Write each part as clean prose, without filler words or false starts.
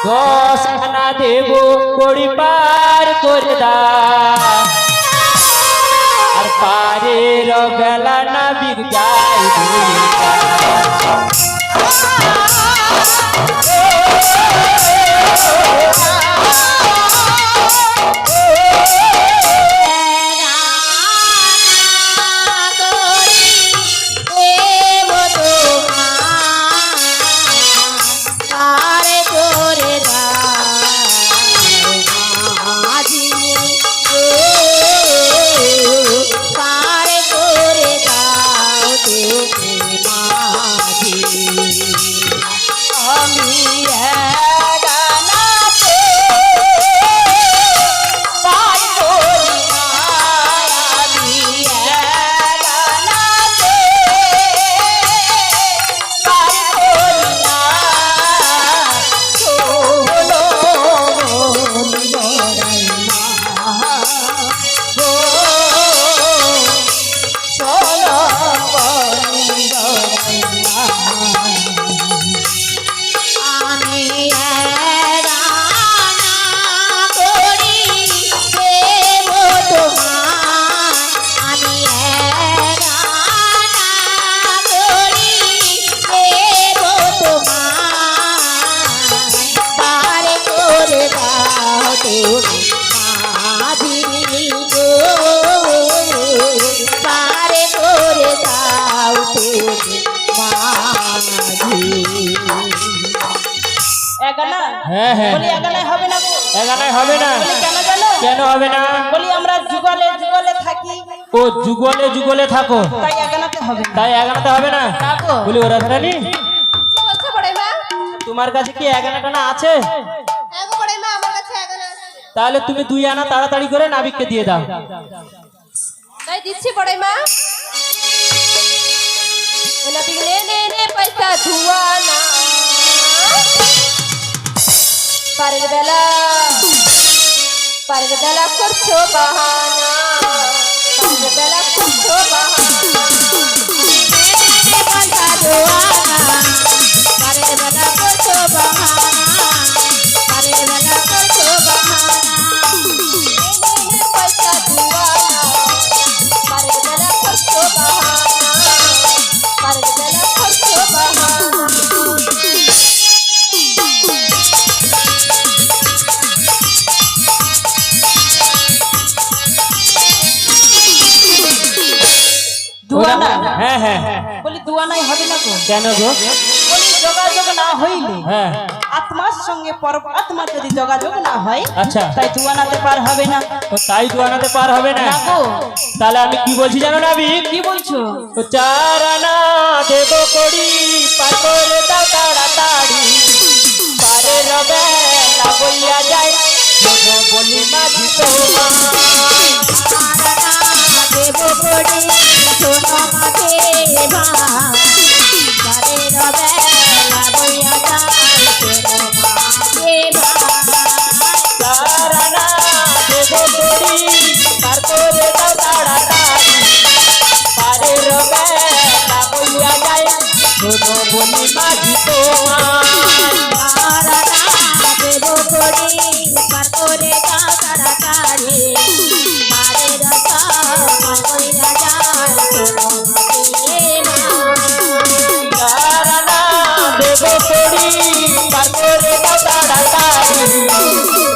দশ আনা দেব কড়ি পার করে দা আর পারের বেলা না বিগ যাই কেন হবে না? বলি আমরা যুগলে যুগলে থাকি। ও যুগলে যুগলে থাকো, তাই এগানাতে হবে না। তাই এগানাতে হবে না? বলি ওরা ধরানি কি বলছো বড় মা? তোমার কাছে কি এগানাটা আছে? হ্যাঁ গো বড় মা, আমার কাছে এগানা আছে। তাহলে তুমি 2 আনা তাড়াতাড়ি করে নাবিককে দিয়ে দাও। তাই দিচ্ছি বড় মা। নাবিক নে নে নে পয়সা ধুয়ানা পারের বেলা করছো বাহানা, পারের বেলা করছো বাহানা, পয়সা ধুয়ানা পারের বেলা করছো বাহানা, পারের বেলা করছো বাহানা, পয়সা ধুয়ানা পারের বেলা করছো বাহানা, পারের বেলা করছো বাহানা। দুয়ানা? হ্যাঁ হ্যাঁ। বলি দুয়ানাই হবে না গো। কেন গো? বলি যোগাযোগ না হইলে, হ্যাঁ আত্মার সঙ্গে পরমাত্মার যদি যোগাযোগ না হয়, আচ্ছা তাই দুয়ানাতে পার হবে না। তো তাই 2 আনাতে পার হবে না? না গো। তাহলে আমি কি বলছি জানো নাবিক? কি বলছো? ও 4 আনা দেব কড়ি পার করে দাও তাড়াতাড়ি, পারের বেলা বইয়া যায় শোনো বলি মাঝি তোমার। দেব করি সোনা মাঝে ভাই, পারের বেলা বইয়া যায় সোনা মাঝে ভাই। 4 আনা দেব কড়ি পার করে দাও তাড়াতাড়ি, পারের বেলা বইয়া যায় শোনো বলি মাঝি তোমার। দেব করি পার করে দাও তাড়াতাড়ি, পারের বেলা বইয়া যায় সোনা মাঝে ভাই। 4 আনা দেব কড়ি পার করে দাও তাড়াতাড়ি,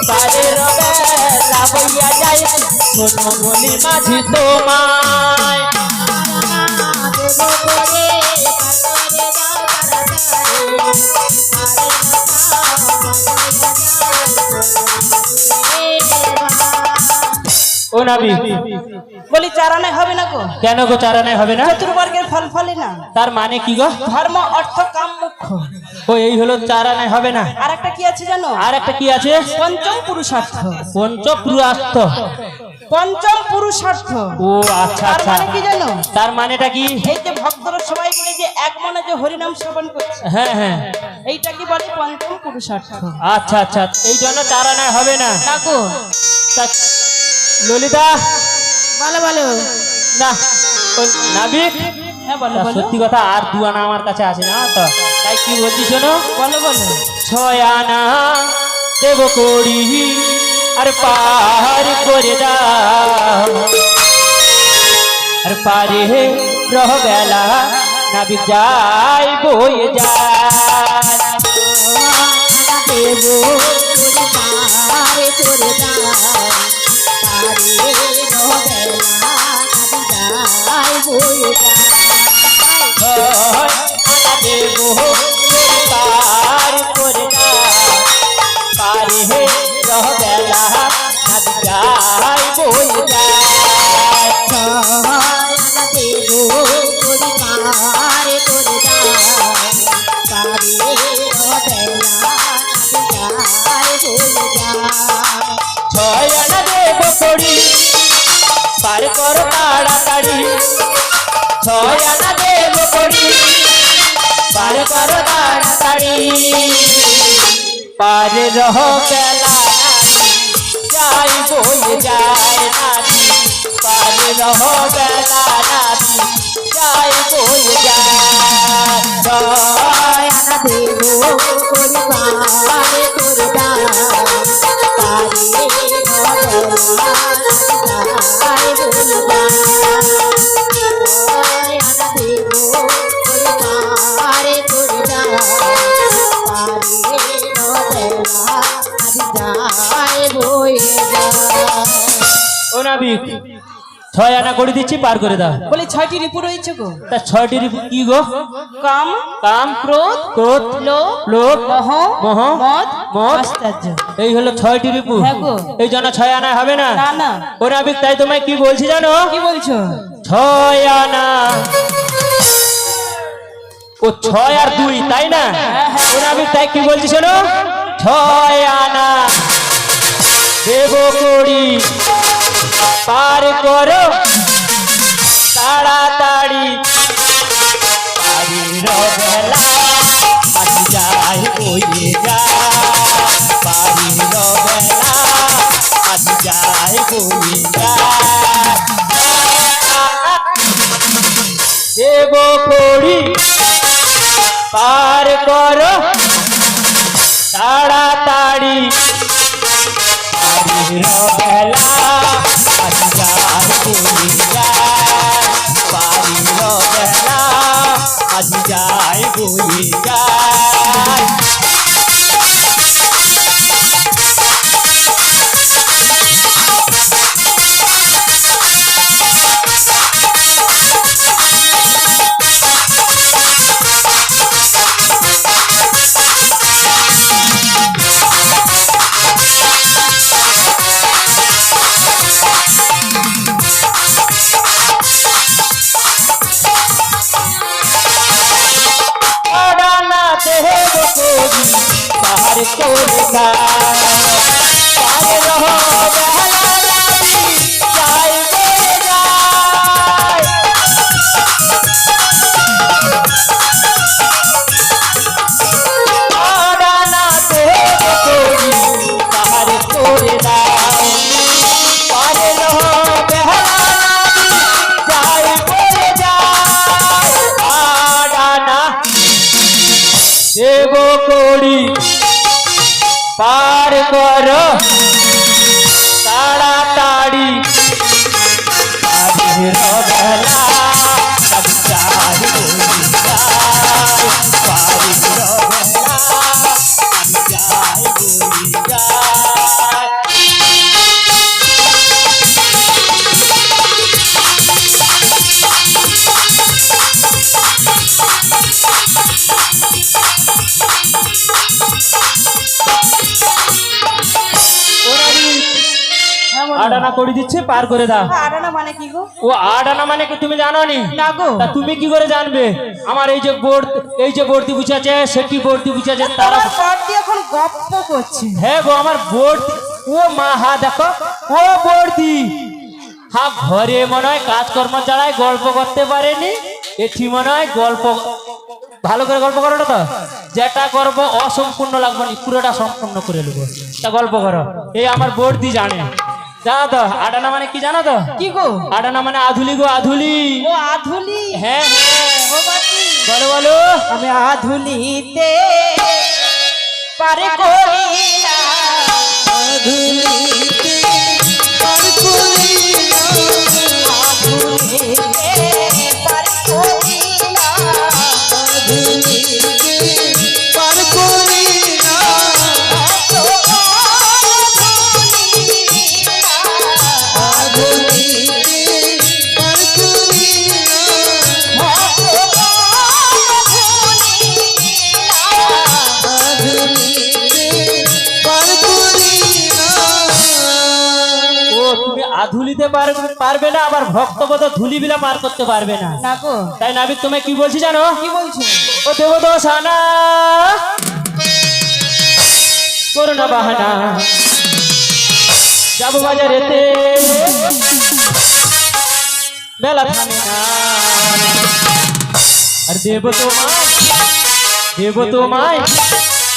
পারের বেলা বইয়া যায় শোনো বলি মাঝি তোমায়। দেব করে পার করে দাও তাড়াতাড়ি, পারের ও নাবি বলি চারানায় হবে না গো। কেন গো 4 আনায় হবে না? চতুর্বর্গের ফল ফলে না। তার মানে কি গো? ধর্ম অর্থ কাম মুখ্য। ও এই হলো 4 আনায় হবে না। আর একটা কি আছে জানো? আর একটা কি আছে? পঞ্চম পুরুষার্থ। পঞ্চপুরাস্ত। পঞ্চম পুরুষার্থ। ও আচ্ছা তার আচ্ছা। মানে কি জানো? তার মানেটা কি? এই যে ভক্তরা সবাই মিলে যে এক মনে যে হরিনাম শ্রবণ করছে, হ্যাঁ হ্যাঁ এইটা কি বলে পঞ্চম পুরুষার্থ। আচ্ছা আচ্ছা, এই জন্য 4 আনায় হবে না। না গো। তা ললিতা বলো বলো। না ও নাবিক, হ্যাঁ বলো তা বলো। সত্যি কথা আর 2 আনা আমার কাছে আছে না তো, তাই কি বলছি শোনো। বলো বলো। ছয় আনা দেব করি আর পার করে দাও আর পারে রহ বেলা নাবিক যাই বয়ে যায় দেব পারে করে দাও পারে রবেলা যাই বয়ে যায় আনা দেব পার করে দাও পারে রহ বেলা নাবিক যাই বয়ে যায় দেব পারে করে দাও পারে রবেলা যাই বয়ে যায় ছয় আনা দেব করি পার কর তাড়াতাড়ি ছয় আনা দেব করি পার কর তাড়াতাড়ি পার রহ বেলা যাই বয়ে যায় নাদি পার রহ বেলা নাদি যাই বয়ে যায় আনা দেব পারে করে দাও পারে রবেলা যাই বয়ে যায় আনা দেব পারে করে দাও পারে রবেলা যাই বয়ে যায় ও নাবিক ছয় আনা করে দিচ্ছি পার করে দাও বলে 6টি রিপু রয়েছে গো তা ছয়টি রিপু কি গো কাম কাম ক্রোধ ক্রোধ লোভ লোভ মোহ মোহ মদ মদ আশ্চর্য এই হলো ছয়টি রিপু হ্যাঁ গো। এই জন্য ছয় আনা হবে না না না ও নাবিক তাই তোমায় কি বলছি জানো কি বলছো ছয় আনা ও ছয় আর দুই তাই না ও নাবিক তাই কি বলছি শোনো ছয় আনা দেব করি পার করো তাড়াতাড়ি পারির বেলা আজ যাই বয়ে যায় পারির বেলা আজ যাই বয়ে যায় দেব করি পার করো তাড়াতাড়ি পারির বেলা আজ যাই বয়ে যায় পারির বেলা আজ যাই বয়ে যায় আড়ানা দেব করি পার করে দাও পার রহ বেলা নাবি যাই বয়ে যায় আড়ানা দেব করি পার করে দাও পার রহ বেলা নাবি যাই বয়ে যায় আড়ানা দেব করি পার করো তাড়াতাড়ি পারির বেলা আজ যাই বয়ে যায় পারির বেলা আজ যাই বয়ে যায় হ্যাঁ বলো। আট আনা করে দিচ্ছে পার করে দাও আড়ানা মানে কি গো ও আট আনা মানে কি তুমি জানো নি না গো তা তুমি কি করে জানবে আমার এই যে বোর্ড এই যে বর্তি বুঝাচ্ছে সেটি বর্তি বুঝাচ্ছে তারা তোমার বড়দি এখন গপ্প করছে হ্যাঁ গো আমার বোর্ড ও মা হা দেখো ও বর্দি হ্যাঁ ঘরে মনে হয় কাজকর্ম ছাড়াই গল্প করতে পারেনি এটি মনে হয় গল্প ভালো করে গল্প করো না তো যেটা করবো অসম্পূর্ণ লাগবে না পুরোটা সম্পূর্ণ করে নেবো তা গল্প করো এই আমার বর্দি জানে জানো তো আডানা মানে কি জানো তো কি গো আডানা মানে আধুলি গো আধুলি ও আধুলি হ্যাঁ হ্যাঁ ও বাকি বলো বলো আমি আধুলিতে পারে করি না আধুনিকে পার করি না আধুনিকে পারে করি না আধুনিকে পার করি না আধুনিকে পার করি না আধুনিকে পার করি না ও তুমি আধুলিতে পারবে না, আবার ভক্তপদ ধুলিবিলা পার করতে পারবে না। না গো তাই নাবিক তুমি কি বলছি জানো? কি বলছো ও দেবদোষ আনা করো না বাহানা, যাবো বাজারেতে বেলা থামে না। আর দেব তোমায় দেব তোমায়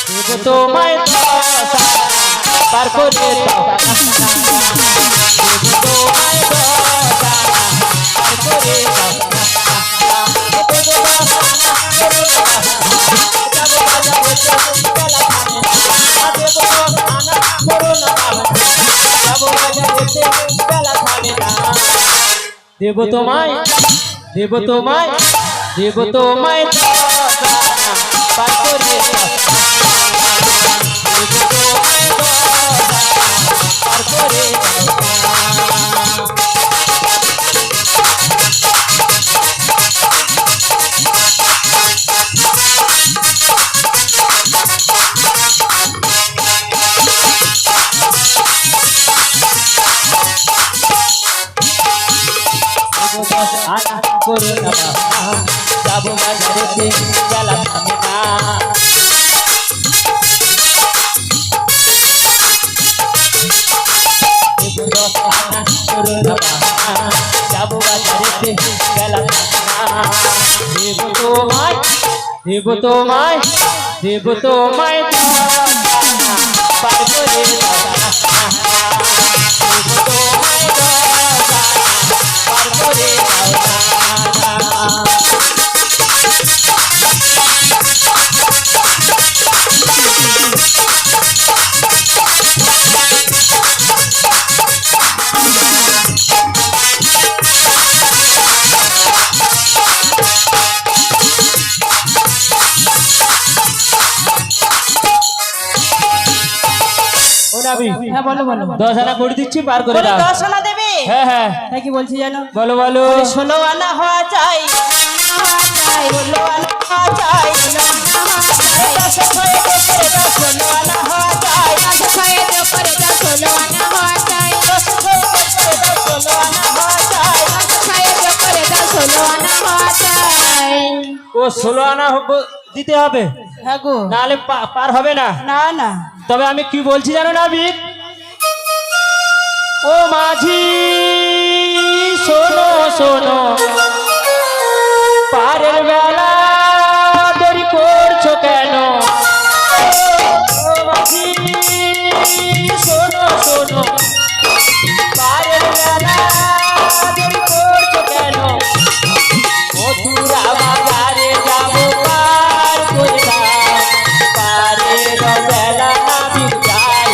দেব তোমায় পার করে দাও। দেব তোমায় পার করে দাও। দেব তোমায় দেব তোমায় দেব তোমায় পার করে দাও। দেব তোমায় পার করে দাও। আনা করো না বাবা, যাবো বাজারেতে বেলা থামে না। আনা করো না বাবা, যাবো বাজারেতে বেলা থামে না। দেব তোমায় দেব তোমায় দেব তোমায় পার করে দাও। দেব তোমায় পার করে দাও। ও নাবি, হ্যাঁ বলো বলো 10 আনা করে দিচ্ছি, পার করে বলে দাও। 10 আনা দেবে হ্যাঁ হ্যাঁ তাই কি বলছি জানো বলো বলো। 16 আনা হওয়া চাই 16 আনা হওয়া চাই 10 ছয়ে করে দাও 16 আনা হওয়া চাই 10 ছয়ে করে দাও 16 আনা হওয়া চাই 10 ছয়ে করে দাও 16 আনা হওয়া চাই 10 ছয়ে করে দাও 16 আনা হওয়া চাই ও 16 আনা দিতে হবে, হ্যাঁ গো নাহলে পার হবে না। না না তবে আমি কি বলছি জানো নাবিক? ও মাঝি শোনো শোনো, পারের বেলা দেরি করছো কেন? ও মাঝি শোনো শোনো, পারের বেলা দেরি করছো কেন? মথুরা বাজারে যাবো পার করে দাও, পারের বেলা নাবিক যাই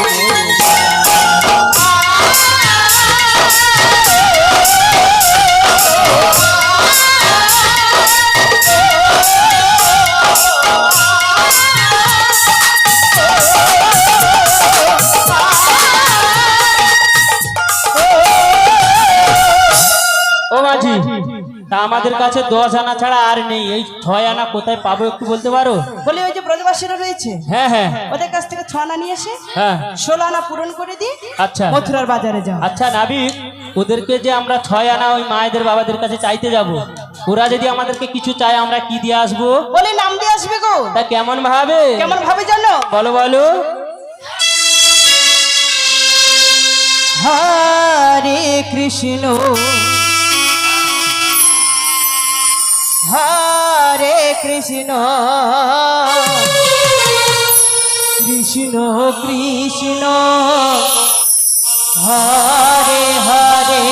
ও মাঝি, তা আমাদের কাছে 10 আনা ছাড়া আর নেই, এই 6 আনা কোথায় পাবো একটু বলতে পারো? বলি ওই যে ব্রজবাসীরা রয়েছে হ্যাঁ হ্যাঁ ওদের কাছ থেকে 6 আনা নিয়ে এসে হ্যাঁ 16 আনা পূরণ করে দিই আচ্ছা মথুরার বাজারে যাও আচ্ছা নাবিক, ওদেরকে যে আমরা 6 আনা ওই মায়েদের বাবাদের কাছে চাইতে যাব, ওরা যদি আমাদেরকে কিছু চায় আমরা কি দিয়ে আসবো? বলি নাম দিয়ে আসবে গো তা কেমন ভাবে? কেমন ভাবে জানো বলো বলো। হরে কৃষ্ণ হরে কৃষ্ণ কৃষ্ণ কৃষ্ণ হরে হরে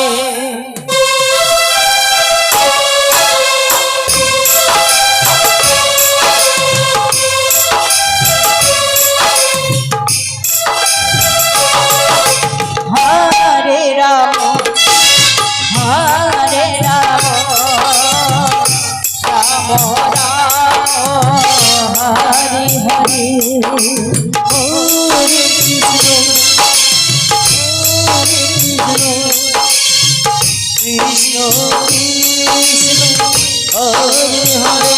কৃষ্ণ কৃষ্ণ হরে হরে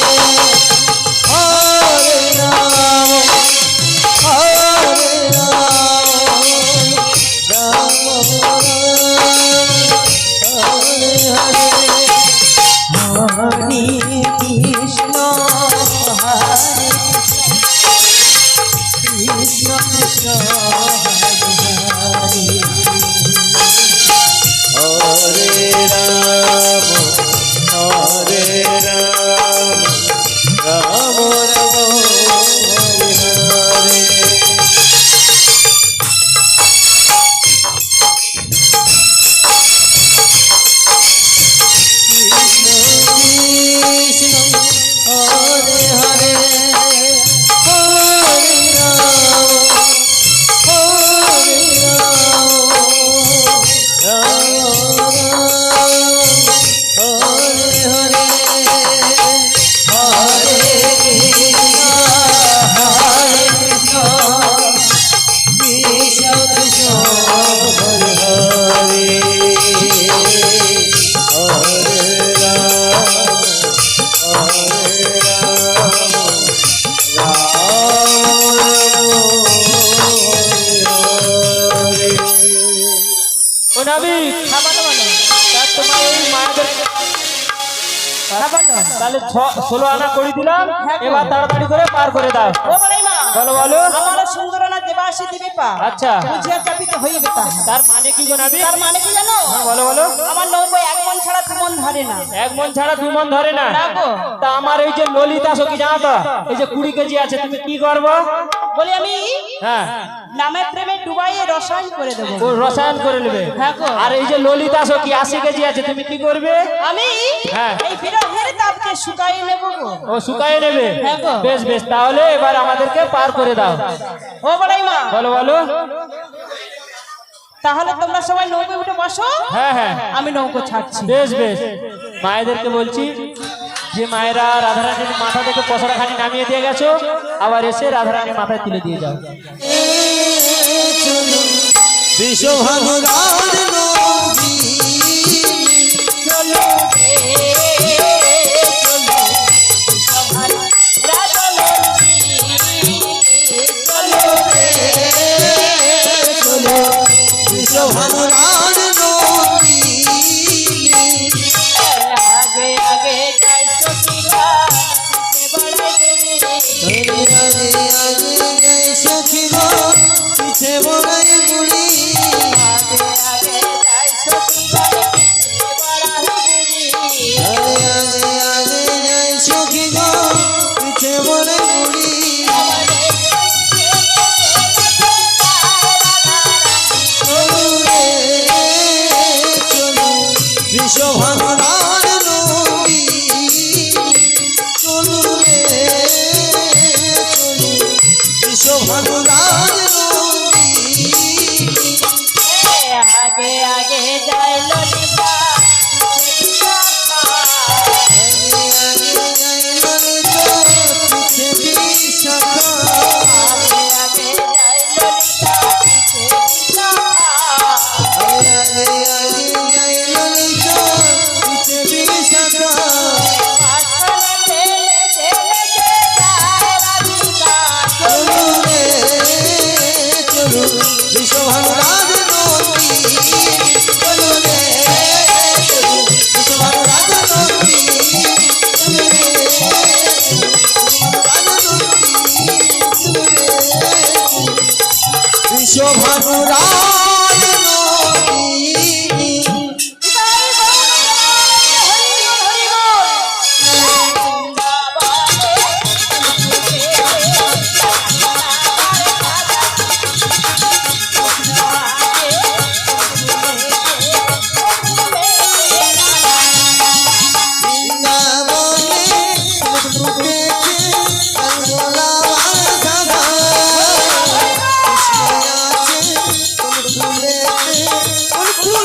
হরে রাম হরে রাম রাম হরে হরে হরে কৃষ্ণ হরে কৃষ্ণ কৃষ্ণ হরে হরে হরে রাম হরে রাম রাম রাম হরে হরে কৃষ্ণ কৃষ্ণ হরে হরে হরে রাম হরে রাম রাম রাম হরে হরে হরে কৃষ্ণ হরে কৃষ্ণ কৃষ্ণ কৃষ্ণ হরে হরে হরে রাম হরে রাম ও নবী খাবানো বলো তা তোমার এই মায়েদের খাবানো তাহলে 16 আনা করে দিলাম এবার তাড়াতাড়ি করে পার করে দাও ও বলাই মা বলো বলো আমার সুন্দর না দেবাসী দিবি পা আচ্ছা বুঝিয়া চাপিতে হয়ে গেতা তার মানে কি গো নবী তার মানে কি জানো হ্যাঁ, বলো বলো আমার নৌকো এক মন ছাড়া দু মন ধরে না এক মন ছাড়া 2 মন ধরে না না গো। তা আমার এই যে ললিতা সখী জানো তো এই যে 20 কেজি আছে তুমি কি করবো বলি আমি হ্যাঁ নামে প্রেমে ডুবাইয়ে রসায়ন করে দেবো ও রসায়ন করে নেবে হ্যাঁ গো। আর এই যে ললিতা সখী 80 কেজি আছে তুমি কি করবে আমি হ্যাঁ। এই বিরহের তাপকে শুকাইয়ে নেব গো ও শুকায় নেবে হ্যাঁ গো। বেশ বেশ তাহলে এবার আমাদেরকে পার করে দাও ও বলাই মা বলো বলো তাহলে তোমরা সবাই নৌকো উঠে বসো হ্যাঁ হ্যাঁ আমি নৌকো ছাড়ছি বেশ বেশ মায়েদেরকে বলছি যে মায়েরা রাধারানীর মাথা থেকে পসরা খানি নামিয়ে দিয়ে গেছো আবার এসে রাধারানীর মাথায় তুলে দিয়ে যাও বিশ্বভানুরাজ নবী চলো রে চলো সবার রাজনন্দী চলো রে চলো বিশ্বভানুরাজ নবী আগে আগে যাই সখীরা বড়াই আগে আগে আগে জয় সখী গো পিছে বড়াই বুড়ি আগে আগে যাই সখীরা বড়াই আগে আগে আগে জয় সখী গো পিছে বড়াই বুড়ি চলো রে চলো বিশ্বভানুরাজ নবী চলো রে চলো বিশ্বভানুরাজ নবী আগে আগে যাই ললিতা আগে আগে যাই ললিতা পিছে বিশাখা আগে আগে যাই ললিতা আগে আগে আগে যাই ললিতা পিছে বিশাখা চলো রে চলো বিশ্বভানুরাজ নবী চলো রে চলো বিশ্বভানুরাজ নবী চলো রে বিশ্বভানুরাজ নবী বৃন্দাবনে দেখে রঙ্গলা সাধা কৃষ্ণ আছে ফুলেতে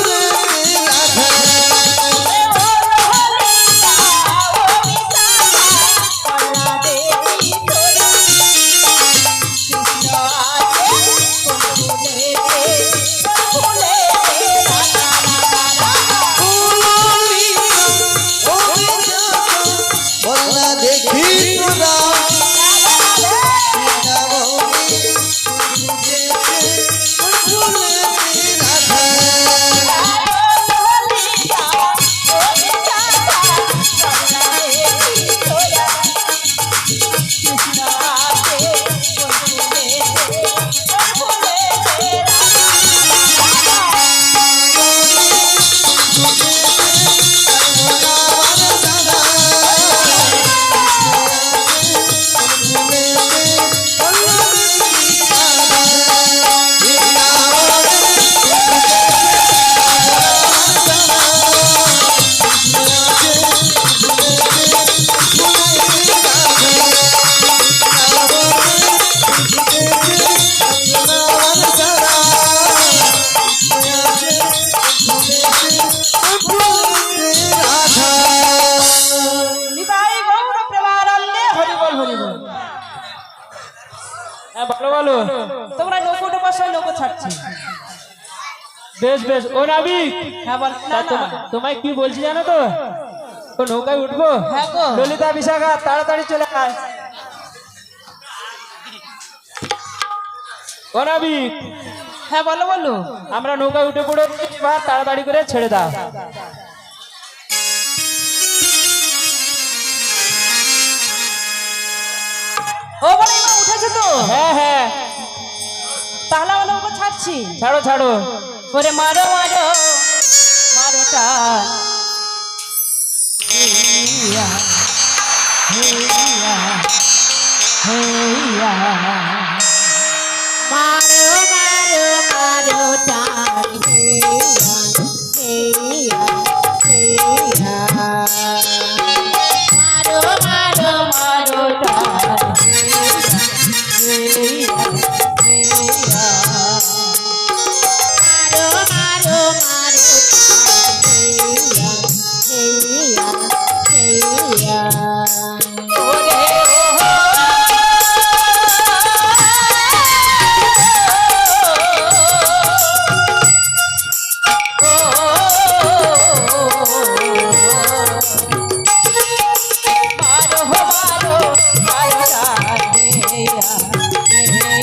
আমার সারা আছে ফুলেতে রাধা নিতাই গৌর প্রেমানন্দে হরি বল হরি বল। হ্যাঁ ভালো ভালো তোমরা নৌকোটা বসায় নৌকো ছাড়ছি। বেশ বেশ ও নাবিক হ্যাঁ বল না না তোমায় কি বলছি জানো তো ও নৌকায় উঠবো হ্যাঁ গো। ললিতা বিশাখা তাড়াতাড়ি চলে আয় ও নাবিক হ্যাঁ বলো বলো। আমরা নৌকায় উঠে পড়ে এবার তাড়াতাড়ি করে ছেড়ে দাও ও বলে এবার উঠেছে তো? হ্যাঁ হ্যাঁ তাহলে আমরা নৌকো ছাড়ছি। ছাড়ো ছাড়ো ওরে মারো মারো মারো টান হেইয়া হেইয়া হেইয়া মারো মারো মারো টান হেইয়া হেইয়া হেইয়া মারো মারো মারো টান হেইয়া হেইয়া মারো মারো মারো হেইয়া হেইয়া হেইয়া ওরে মারো মারো মারো হেইয়া হেইয়া হেইয়া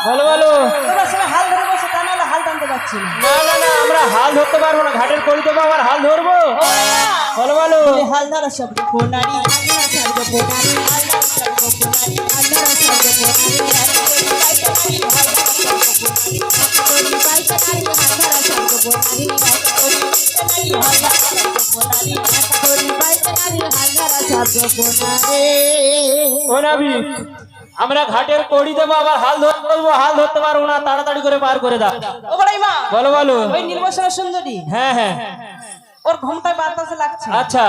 বলো বলো তোমরা সবাই হাল ধরে বসে, তা নাহলে হাল টানতে পারছি না। না না না আমরা হাল ধরতে পারবো না ঘাটের করি দেবো আবার হাল ধরবো বলো বলো বলে হাল ধরা শব্দ কোনারি হাল ধরা শব্দ কোনারি হাল ধরা শব্দ কোনারি হাল ধরা শব্দ কোনারি ও নাবিক আমরা ঘাটের কড়ি দেবো আবার হাল ধরতে বলবো হাল ধরতে পারবো না তাড়াতাড়ি করে পার করে দাও ও বড়াই মা, বলো বলো ওই নির্বাচনা সুন্দরী হ্যাঁ হ্যাঁ ওর ঘুমটায় বাতাসে লাগছে, আচ্ছা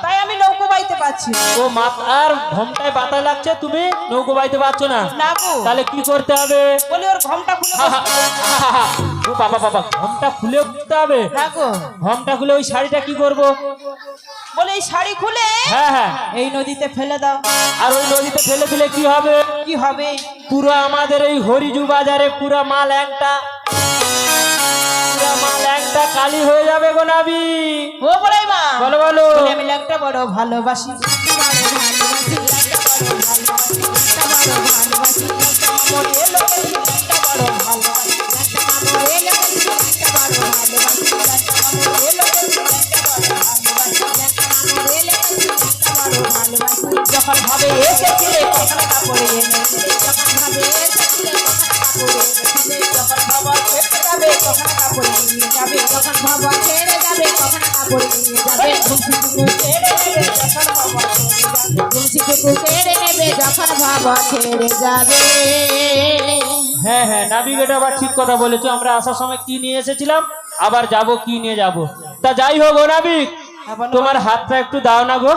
তাই আমি নৌকো বাইতে পারছি না। ও মাথার ঘমটায় পাতা লাগছে তুমি নৌকো বাইতে পারছো না না গো, তাহলে কি করতে হবে বলি ওর ঘুমটা খুলে ও বাবা বাবা ঘমটা খুলে উঠতে হবে না গো, ঘমটা খুলে ওই শাড়িটা কি করব বলে এই শাড়ি খুলে হ্যাঁ হ্যাঁ এই নদীতে ফেলে দাও। আর ওই নদীতে ফেলে দিলে কি হবে কি হবে? পুরো আমাদের এই হরিজু বাজারে পুরো মাল একটা কালি হয়ে যাবে গো নাবি ও বড়াই মা, বলো বলো বলে আমি একটা বড় ভালোবাসি, একটা বড় ভালোবাসি, একটা বড় ভালোবাসি, একটা বড় ভালোবাসি, একটা মরে লোকে একটা বড় ভালোবাসি, একটা মরে লোকে একটা বড় ভালোবাসি, একটা মরে লোকে একটা বড় ভালোবাসি, একটা মরে লোকে একটা বড় ভালোবাসি। যখন ভাবে এসেছিলে কখনো কাপড়ে এনে, যখন ভাবে এসেছিলে কখনো কাপড়ে এনে, যখন ভাবা ছেড়ে যাবে কখনো কাপড়ে নিয়ে যাবে, যখন ভাবা ছেড়ে যাবে কখনো কাপড়ে নিয়ে যাবে, ঘুমসিটুকু ছেড়ে নেবে যখন ভাবা ছেড়ে যাবে, ঘুমসিটুকু ছেড়ে নেবে যখন ভাবা ছেড়ে যাবে। হ্যাঁ হ্যাঁ নাবিক এটা আবার ঠিক কথা বলেছো আমরা আসার সময় কি নিয়ে এসেছিলাম আবার যাব কি নিয়ে যাব তা যাই হোক ও নাবিক তোমার হাতটা একটু দাও না গো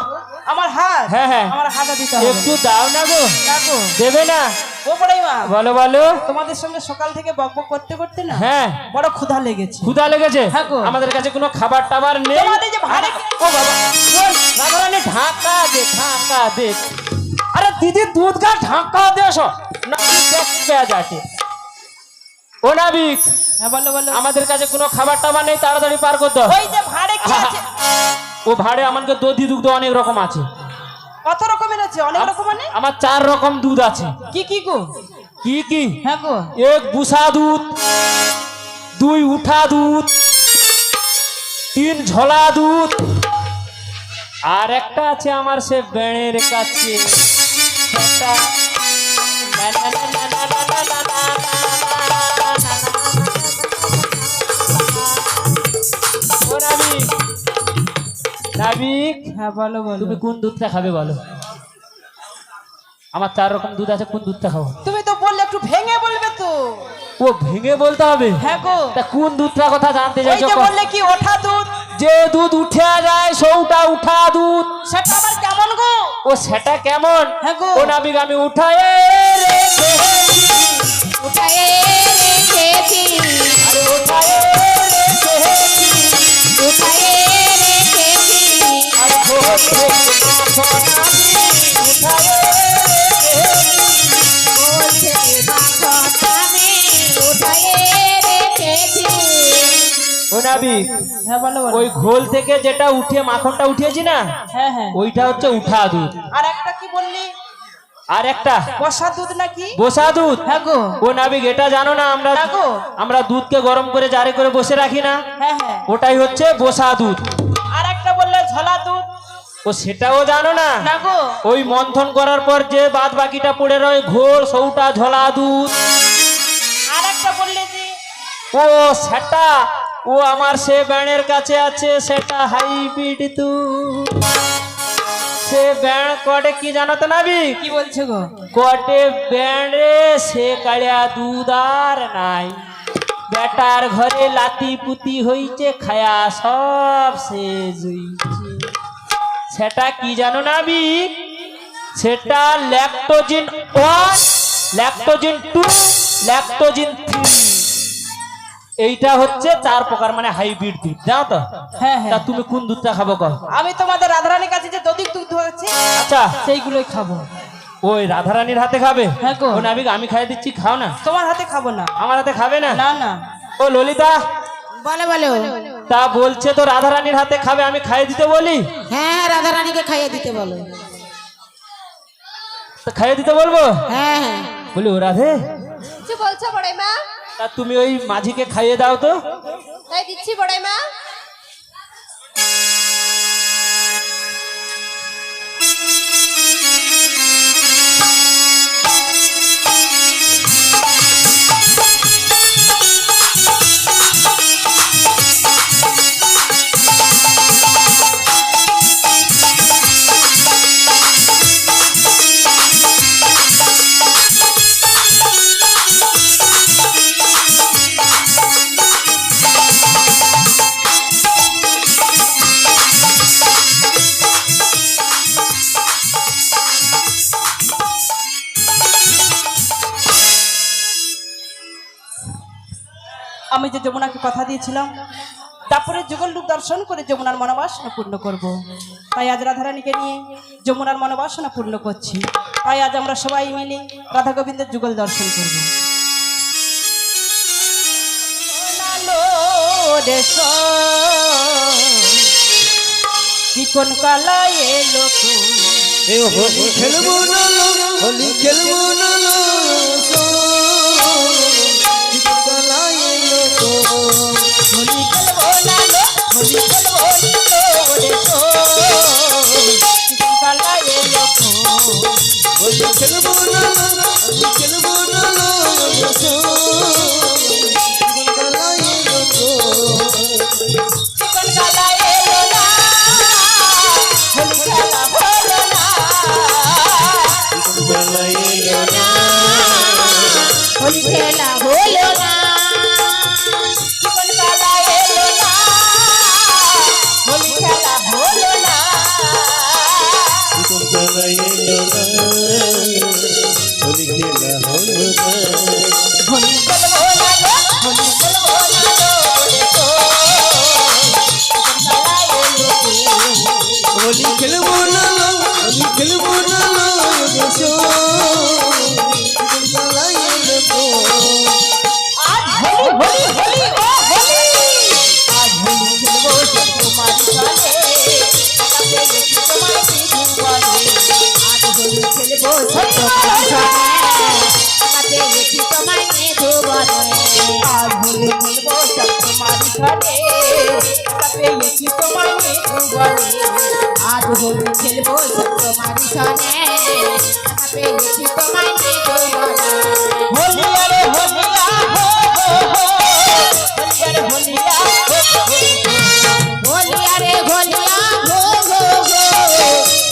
আমার হাত, হ্যাঁ হ্যাঁ আমার হাতে দিতে হবে। একটু দাও না গো দেখো দেবে না ও বড়াই মা, বলো বলো তোমাদের সঙ্গে সকাল থেকে বকবক করতে করতে না হ্যাঁ বড় ক্ষুধা লেগেছে। ক্ষুধা লেগেছে হ্যাঁ গো। আমাদের কাছে কোনো খাবার টাবার নেই তোমাদের যে ভাড়া ও বাবা ওই রাধারানী ঢাকা দে আরে দিদি দুধ का ঢাকা দে সব না দেখতে যাচ্ছে ও নাবিক হ্যাঁ বলো বলো, আমাদের কাছে কোনো খাবার টাবার নেই তাড়াতাড়ি পার করতে হবে ওই যে ভাড়ে কি আছে? ও ভাড়ে আমাকে দধি দুগ্ধ অনেক রকম আছে কত রকমের আছে? অনেক রকম মানে আমার 4 রকম দুধ আছে কি কি গো? কি কি হ্যাঁ গো, 1 বুসা দুধ 2 উঠা দুধ 3 ঝোলা দুধ আর একটা আছে আমার সে বেড়ের কাছে সেটা না, না, না, না, না, না, না, না, না, না, ও নাবিক, নাবিক, হ্যাঁ বলো বলো তুমি কোন দুধটা খাবে বলো? আমার 4 রকম দুধ আছে, কোন দুধটা খাবো? তুমি তো বললে একটু ভেঙে বলবে তো। ও ভেঙে বলতে হবে? হ্যাঁ গো। তা কোন দুধটার কথা জানতে ওই চাইছো? যে বললে কি ওঠা দুধ, যে দুধ উঠে যায় সৌটা উঠা দুধ। সেটা আবার কেমন গো? ও সেটা কেমন? হ্যাঁ গো। ও নাবিক আমি উঠায় রেখেছি, উঠায়ে রেখেছি, আরে উঠায় রেখেছি, উঠায়ে রেখেছি, আরে ভোর থেকে মাখন আমি উঠায় রেখেছি। বলছে মাখন আমি উঠায়ে রেখেছি। ও নাবিক, হ্যাঁ বলো বলো। ওই ঘোল থেকে যেটা উঠিয়ে মাখনটা উঠিয়েছি না, হ্যাঁ হ্যাঁ। ওইটা হচ্ছে উঠা দুধ। আর একটা কি বললি? আর একটা বসা দুধ নাকি? বসা দুধ। হ্যাঁ গো। ও নাবিক এটা জানো না, আমরা হ্যাঁ গো। আমরা দুধকে গরম করে জারে করে বসে রাখি না, হ্যাঁ হ্যাঁ। ওটাই হচ্ছে বসা দুধ। আর একটা বললে ঝোলা দুধ। ও সেটাও জানো না? না গো। ওই মন্থন করার পর যে বাদ বাকিটা পড়ে রয় ঘোল সৌটা ঝোলা দুধ। আর একটা বললে যে ও সেটা, ও আমার সে ব্যাণের কাছে আছে, সেটা হাইব্রিড দুধ। সে ব্যাণ কটে কি জানো তো নাবিক? কি বলছো গো? কটে ব্যাণে সে কাড়িয়া দুধ আর নাই, বেটার ঘরে লাতি পুতি হইছে, খায়া সব শেষ হইছে। সেটা কি জানো নাবিক? সেটা ল্যাকটোজিন 1, ল্যাকটোজিন 2, ল্যাকটোজিন 3। এইটা হচ্ছে 4 প্রকার, মানে হাইব্রিড দুধ, জানো তো? হ্যাঁ তা হ্যাঁ। তুমি কোন দুধটা খাবো কও? আমি তোমাদের রাধারানীর কাছে যে দধিক দুধ আছে আচ্ছা, সেইগুলোই খাবো। ওই রাধারানীর হাতে খাবে? হ্যাঁ গো। ও নাবিক আমি খাইয়ে দিচ্ছি, খাও না। তোমার হাতে খাবো না। আমার হাতে খাবে না? না না। ও ললিতা, বলো বলো। তা বলছে তো রাধারানীর হাতে খাবে, আমি খাইয়ে দিতে বলি? হ্যাঁ রাধা রানীকে খাইয়ে দিতে বলো। তা খাইয়ে দিতে বলবো? হ্যাঁ হ্যাঁ। বলি ও রাধে, কিছু বলছো বড়াই মা? তা তুমি ওই মাঝিকে খাইয়ে দাও তো। তাই দিচ্ছি বড়াই মা। আমি যে যমুনাকে কথা দিয়েছিলাম, তারপরে যুগল রূপ দর্শন করে যমুনার মনোবাসনা পূর্ণ করব। তাই আজ রাধারানীকে নিয়ে যমুনার মনোবাসনা পূর্ণ করছি। তাই আজ আমরা সবাই মিলে রাধা গোবিন্দের যুগল দর্শন করব। কোন কালা এলো এ হোলি খেলবো না লো, হোলি খেলবো না লো, কালাই এলো তো। হোলি খেলবো না লো, হোলি খেলবো না লো রে তো, কালা এলো তো। হোলি খেলবো না লো, হোলি খেলবো না লো, কালাই এলো তো। চিকন কালা এলো না, হোলি খেলা হলো না, কালাই এলো না, হোলি খেলা হলো না। চিকন কালা এলো না, হোলি খেলা হলো না। কালাই এলো না, হোলি খেলা হলো না। হোলি খেলবো না লো, হোলি খেলবো না লো রে তো, চিকন কালা এলো তো। হোলি খেলবো না লো, হোলি খেলবো না লো, কালাই এলো তো। আজ হোলি হোলি হোলি ও হোলি, আজ হোলি খেলবো সব তোমার সাথে, একাতে দেখি তোমায় কিছু বলে। আজ হোলি খেলবো সব তোমার সাথে, একাতে দেখি তোমায় মেঘু বলে। আজ হোলি খেলবো সব তোমার সাথে, একাতে দেখি তোমায় কিছু বলে। আজ হোলি খেলবো তোমার সনে পেয়েছি তোমায় জীবনে হোলিয়া রে হোলিয়া হো হো হো হোলিয়া রে হোলিয়া হো হো হো হোলিয়া রে হোলিয়া হো হো হো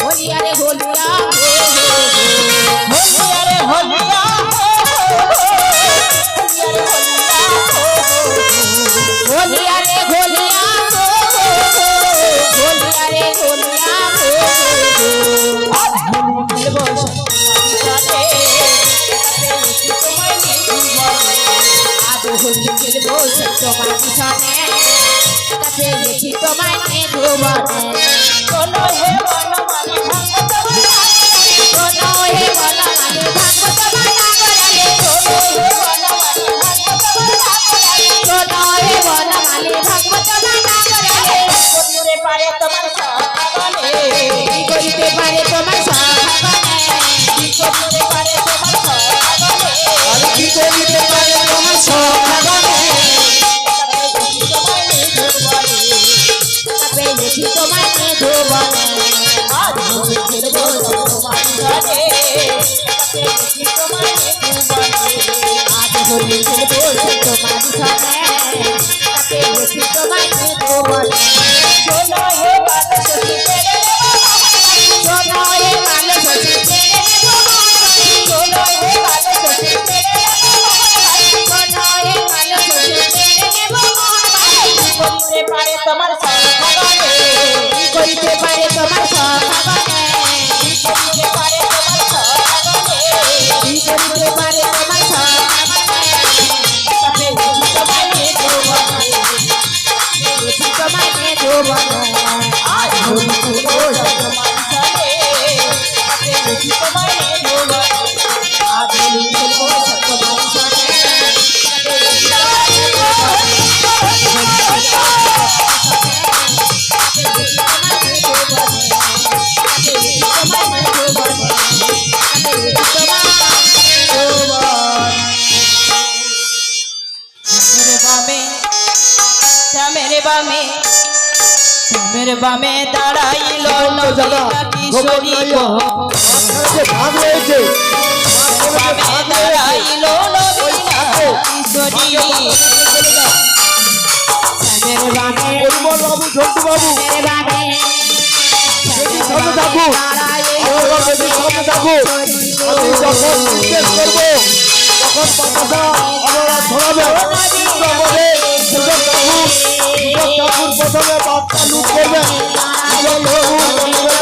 হোলিয়া রে হোলিয়া হো হো হো হোলিয়া রে হোলিয়া হো হো হো হোলিয়া রে হোলিয়া হো হো হো হোলিয়া রে হোলিয়া হো হো হো হোলিয়া রে হোলিয়া হো হো হো আজ হোলি খেলবো সনে পেয়েছি তোমায় জীবনে আজ হোলি খেলবো তোমার সনে পেয়েছি তোমায় জীবনে চলো হে বনমালী ভাঙবো তোমার নাগরালে শোনো হে বনমালী ভাঙবো তোমার নাগরালে চলো হে বনমালী ভাঙবো তোমার নাগরালে শোনো হে বনমালী ভাঙবো তোমার নাগরালে করতে পারে তোমার সাগরে কি করিতে পারে তোমার সাহাবানে কি করতে পারে তোমার সাগরে আর কি করিতে পারে তোমার সখাগণে পেয়েছি তোমায় জীবনে আজ হোলি খেলবো তোমার সাথে পেয়েছি তোমায় জীবনে আজ হোলি খেলবো তোমার সনে পেয়েছি তোমায় জীবনে চলো হে বালো সখী তেরে শোনো হে ভালো সখী ছেড়ে দেব মন চলো হে বালো সখী তেরে শোনো হে ভালো সখী ছেড়ে দেব মন করতে পারে তোমার সাগরে কি করিতে পারে তোমার সাহাবানে করতে পারে তোমার সাগরে কি করিতে পারে তোমার সাহাবানে পেয়েছি তোমায় জীবনে পেয়েছি তোমায় জীবনে আজ হোলি খেলবো তোমার সাথে পেয়েছি তোমায় জীবনে আজ হোলি খেলবো তোমার সনে পেয়েছি তোমায় শ্যামের বামে শ্যামের বামে দাঁড়াইল কিশোরী গো ভাগ রয়েছে বামে দাঁড়াইল নবীনা কিশোরী শ্যামের বামে পরিমল বাবু ঝন্টু বাবু বামে বেশি সামনে থাকুন আমার বেশি সামনে থাকুন আমি যখন নির্দেশ করবো তখন বাতাসা আপনারা ছড়াবেন আমাদের সুযোগ ঠাকুর প্রথমে বাচ্চা লুট করবেন সুযোগ ঠাকুর